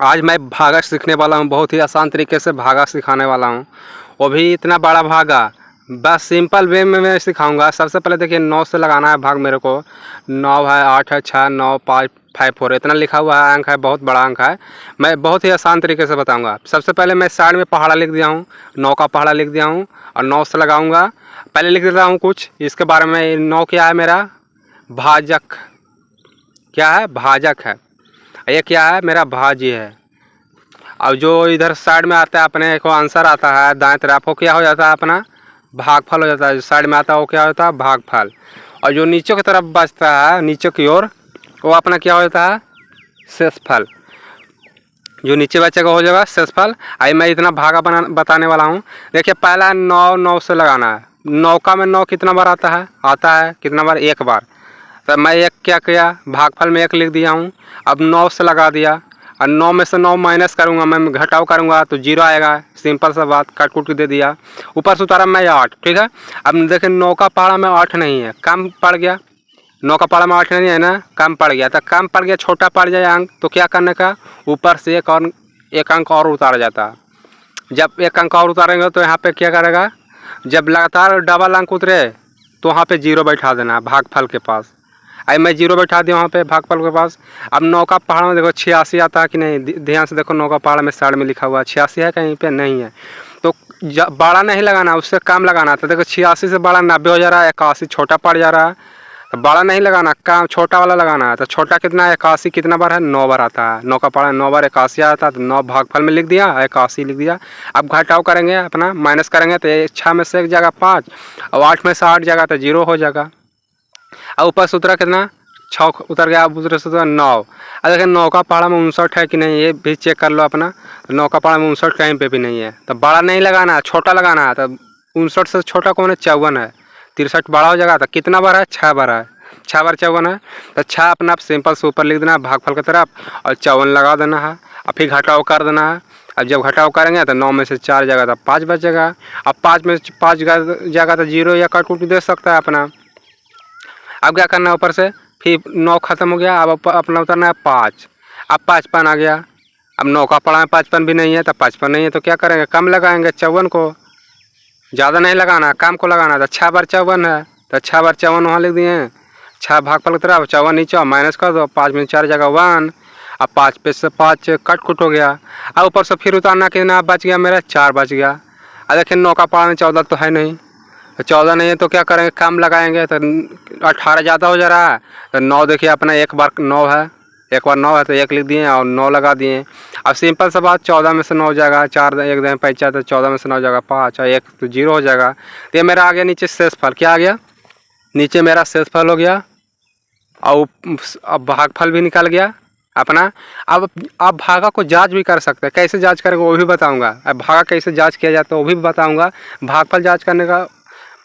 आज मैं भागा सीखने वाला हूँ, बहुत ही आसान तरीके से भागा सिखाने वाला हूँ, वो भी इतना बड़ा भागा। बस सिंपल वे में मैं सिखाऊंगा। सबसे पहले देखिए 9 से लगाना है भाग मेरे को। 9 है, 8 है, 6, 9, 5, 5, 4 इतना लिखा हुआ है, अंक है, बहुत बड़ा अंक है। मैं बहुत ही आसान तरीके से बताऊंगा। सबसे पहले मैं साइड में पहाड़ा लिख दिया हूँ, 9 का पहाड़ा लिख दिया हूँ और 9 से लगाऊंगा। पहले लिख देता हूँ कुछ इसके बारे में। 9 क्या है मेरा? भाजक। क्या है? भाजक है। ये क्या है? मेरा भाज्य है। अब जो इधर साइड में आता है अपने को आंसर आता है दाएं तरफ, वो क्या हो जाता है? अपना भागफल हो जाता है। जो साइड में आता है वो क्या होता है? भागफल। और जो नीचे की तरफ बचता है, नीचे की ओर, वो अपना क्या हो जाता है? शेषफल। जो नीचे बचेगा हो जाएगा शेषफल। आई मैं इतना भागा बताने वाला हूँ। देखिए पहला 9, 9 से लगाना है। 9 का में 9 कितना बार आता है? आता है कितना बार? एक बार। तो मैं एक क्या किया? भागफल में 1 लिख दिया हूँ। अब 9 से लगा दिया और 9 में से 9 माइनस करूँगा, मैं घटाव करूँगा तो 0 आएगा। सिंपल सा बात, काट कूट के दे दिया। ऊपर से उतारा मैं 8, ठीक है। अब देखिए 9 का पहाड़ा में 8 नहीं है, कम पड़ गया। 9 का पहाड़ा में 8 नहीं है ना, कम पड़ गया। तो कम पड़ गया, छोटा पड़ जाए अंक, तो क्या करने का? ऊपर से एक अंक और उतारा जाता है। जब एक अंक और उतारेंगे तो यहाँ पे क्या करेगा? जब लगातार डबल अंक उतरे तो वहाँ पे 0 बैठा देना भागफल के पास। आई मैं 0 बैठा दिया वहाँ पे भागफल के पास। अब 9 का पहाड़ में देखो 86 आता है कि नहीं? ध्यान से देखो 9 का पहाड़ में साइड में लिखा हुआ है 86 है, कहीं पे नहीं है। तो बड़ा नहीं लगाना, उससे कम लगाना। तो देखो 86 से बड़ा 90 हो जा रहा है, 81 छोटा पड़ जा रहा है। तो बड़ा नहीं लगाना, काम छोटा वाला लगाना है। तो छोटा कितना है? 81 कितना बार है? 9 बार आता है। 9 का पहाड़ा 9 बार 81 आता है, तो 9 भागफल में लिख दिया, 81 लिख दिया। अब घटाव करेंगे, अपना माइनस करेंगे तो 6 में से 1 जगह 5 और 8 में से 8 जगह तो 0 हो जाएगा। अब ऊपर से उतरा कितना? 6 उतर गया। अब उतरे से 9। अब देखिए 9 का पहाड़ा में 59 है कि नहीं, ये भी चेक कर लो अपना। तो 9 का पहाड़ा में 59 कहीं पे भी नहीं है। तो बड़ा नहीं लगाना है, छोटा लगाना है। तो 59 से छोटा कौन है? 54 है। 63 बड़ा हो जाएगा। तो कितना बार है? 6 बार है। 6 बार 54 है। तो 6 अपना सिंपल से ऊपर लिख देना है भागफल की तरफ और 54 लगा देना है। और फिर घटाव कर देना है। अब जब घटाव करेंगे तो 9 में से 4 जगह तो 5 बचेगा। अब 5 में से 5 जगह तो 0 या कट कुट दे सकता है अपना। अब क्या करना है? ऊपर से फिर 9 खत्म हो गया। अब अपना उतरना है 5। अब 55 आ गया। अब 9 का पड़ा है 55 भी नहीं है, तो 55 नहीं है तो क्या करेंगे? कम लगाएंगे 54 को। ज़्यादा नहीं लगाना, कम को लगाना। तो 6 बार 54 है, तो 6 बार 54 वहाँ लिख दिए हैं। 6 भागफल की तरफ 54 नीचे माइनस कर दो। 5 में 4 जगह 1। अब 5 पे से 5 कट कुट हो गया। अब ऊपर से फिर उतारना कितना बच गया? मेरा 4 बच गया। अब देखिए 9 का पड़ा में 14 तो है नहीं, तो 14 नहीं है तो क्या करेंगे? कम लगाएंगे। तो 18 ज़्यादा हो जा रहा है। तो 9 देखिए अपना एक बार 9 है, एक बार 9 है तो 1 लिख दिए और 9 लगा दिए। अब सिंपल सा बात, 14 में से 9 जाएगा, 4 1 दिन 5, तो 14 में से 9 जाएगा 5 और 1 तो 0 हो जाएगा। तो ये मेरा आ गया नीचे शेषफल। क्या आ गया? नीचे मेरा शेषफल हो गया। और अब भागफल भी निकल गया अपना। अब आप भागा को जांच भी कर सकते हैं। कैसे जांच करेंगे वो भी बताऊंगा। अब भागा कैसे जांच किया जाता है वो भी बताऊंगा। भागफल जांच करने का,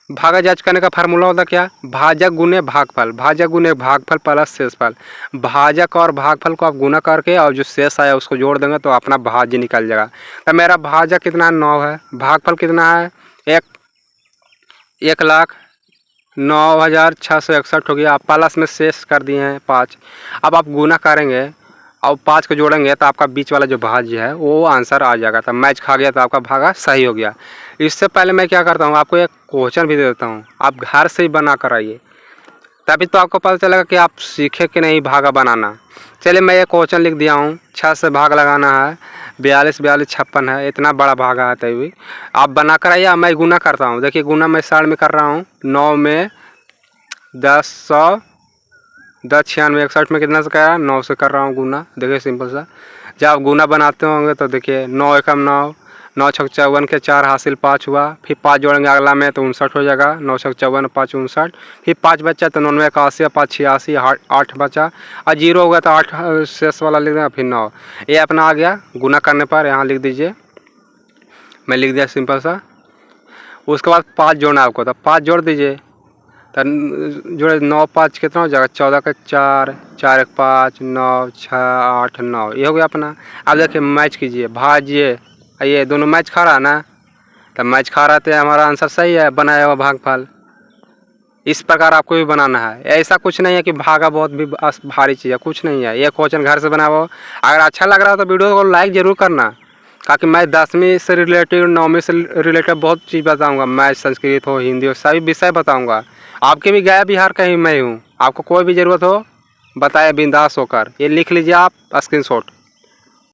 भागा जांच करने का फार्मूला होता क्या? भाजक गुने भागफल। भाजक गुने भागफल प्लस शेषफल। भाजक और भागफल को आप गुना करके और जो शेष आया उसको जोड़ देंगे तो अपना भाज्य निकल जाएगा। तो मेरा भाजक कितना है? 9 है। भागफल कितना है? 1,09,661 हो गया। आप प्लस में शेष कर दिए हैं 5। अब आप गुना करेंगे और 5 को जोड़ेंगे तो आपका बीच वाला जो भाज्य है वो आंसर आ जाएगा। तो मैच खा गया तो आपका भागा सही हो गया। इससे पहले मैं क्या करता हूँ, आपको एक क्वेश्चन भी दे देता हूँ, आप घर से ही बना कर आइए, तभी तो आपको पता चलेगा कि आप सीखे कि नहीं भागा बनाना। चलिए मैं एक क्वेश्चन लिख दिया हूँ। 6 से भाग लगाना है, 42 42 56 है। इतना बड़ा भागा है तभी आप बना कर आइए। मैं गुना करता हूँ। देखिए गुना मैं साइड में कर रहा हूँ। 9 में 10 100 10 96 61 में कितना से कर रहा है? 9 से कर रहा हूँ गुना। देखिए सिंपल सा। जब आप गुना बनाते होंगे तो देखिए 9 एकम 9, 9 छक 54 के 4 हासिल 5 हुआ। फिर 5 जोड़ेंगे अगला में तो 59 हो जाएगा। 9 छक 54 5 59। फिर 5 बचा तो 99 81 5 86 8 बचा और 0 होगा तो 8 शेष वाला लिख देना। फिर 9 ये अपना आ गया। गुना करने पर यहाँ लिख दीजिए, मैं लिख दिया सिंपल सा। उसके बाद 5 जोड़ना आपको, तो 5 जोड़ दीजिए। तो जोड़े 9 5 कितना हो जाएगा? 14 का 4 4 1 5 9 6 8 9 ये हो गया अपना। अब देखिए मैच कीजिए भाज्य, ये दोनों मैच खा रहा है ना, तो मैच खा रहा है तो हमारा आंसर सही है, बनाया हुआ भागफल। इस प्रकार आपको भी बनाना है। ऐसा कुछ नहीं है कि भागा बहुत भी भारी चीज़ है, कुछ नहीं है। ये क्वेश्चन घर से बनाओ। अगर अच्छा लग रहा है तो वीडियो को लाइक ज़रूर करना, ताकि मैं 10वीं से रिलेटेड 9वीं से रिलेटेड बहुत चीज़ बताऊंगा। मैथ, संस्कृत हो, हिंदी हो, सभी विषय बताऊंगा। आपके भी गया बिहार का ही मैं हूँ। आपको कोई भी ज़रूरत हो बताए बिंदास होकर। ये लिख लीजिए आप स्क्रीनशॉट।